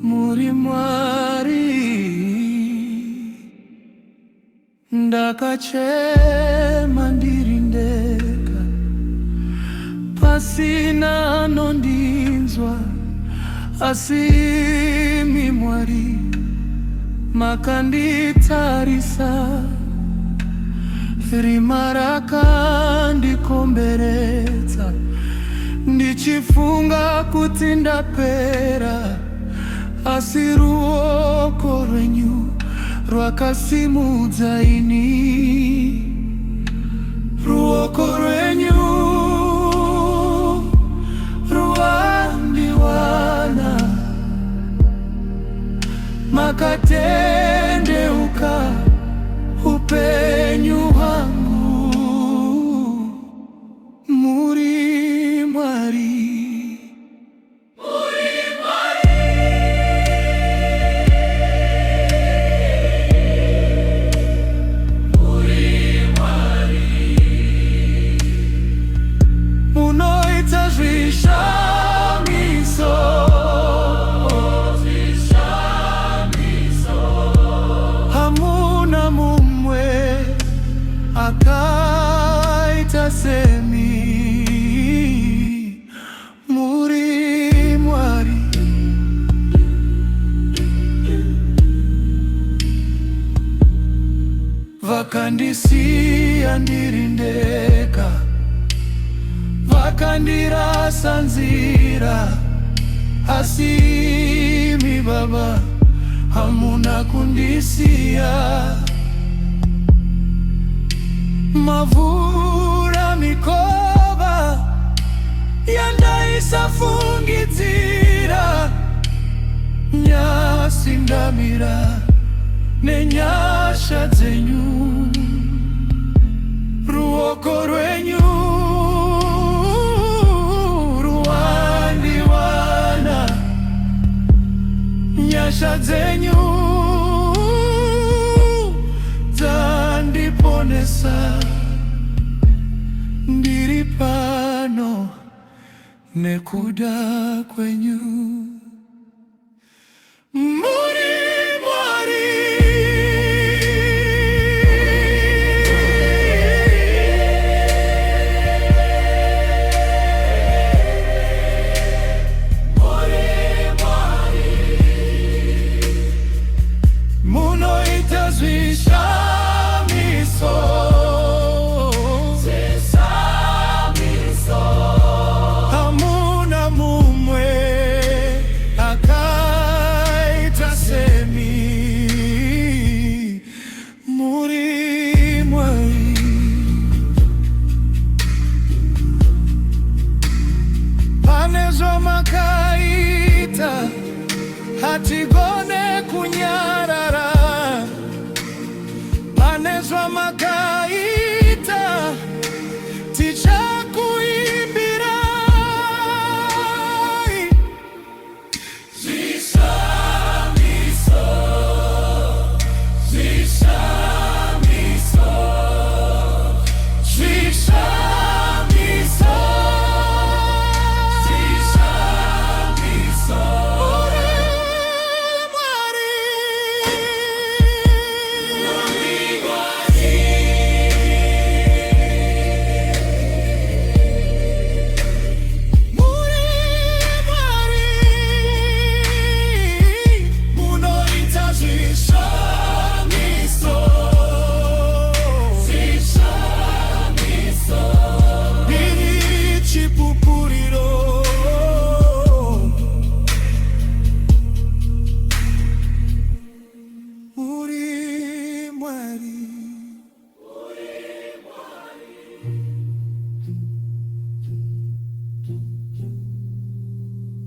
muri mwari ndakachema ndirindeka pasina nondinzwa asimi mwari makanditarisa rimaraka ndikomberedza ndichifunga kuti ndapera asi ruoko rwenyu rwakasimudza ini, ruoko rwenyu rwandiwana makatendeuka upenyu hwangu. Muri mwari, hamuna mumwe akaita semi. Muri mwari, vakandisiya ndirindeka, vakandirasa nzira, asimi Baba hamuna kundisiya. Mavura mikova yandaisafungidzira, nyasi ndamira nenyasha dzenyu, ruoko rwenyu rwandiwana, nyasha dzenyu dzandiponesa. Ndiri pano nekuda kwenyu. Muri mwari, munoita zvishamiso, hamuna mumwe akaita semi. Muri mwari, pane zvamakaita hatigone kunyarara, pane zvamakaita tichakuimbirai. Zvishamiso, zvishamiso, zvishamiso, zvishamiso.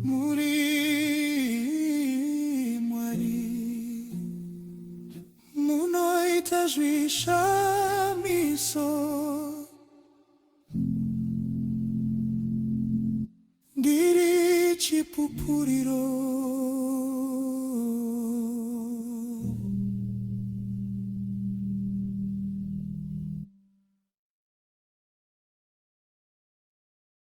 Muri utajwisha miso ndiri chipupuriro.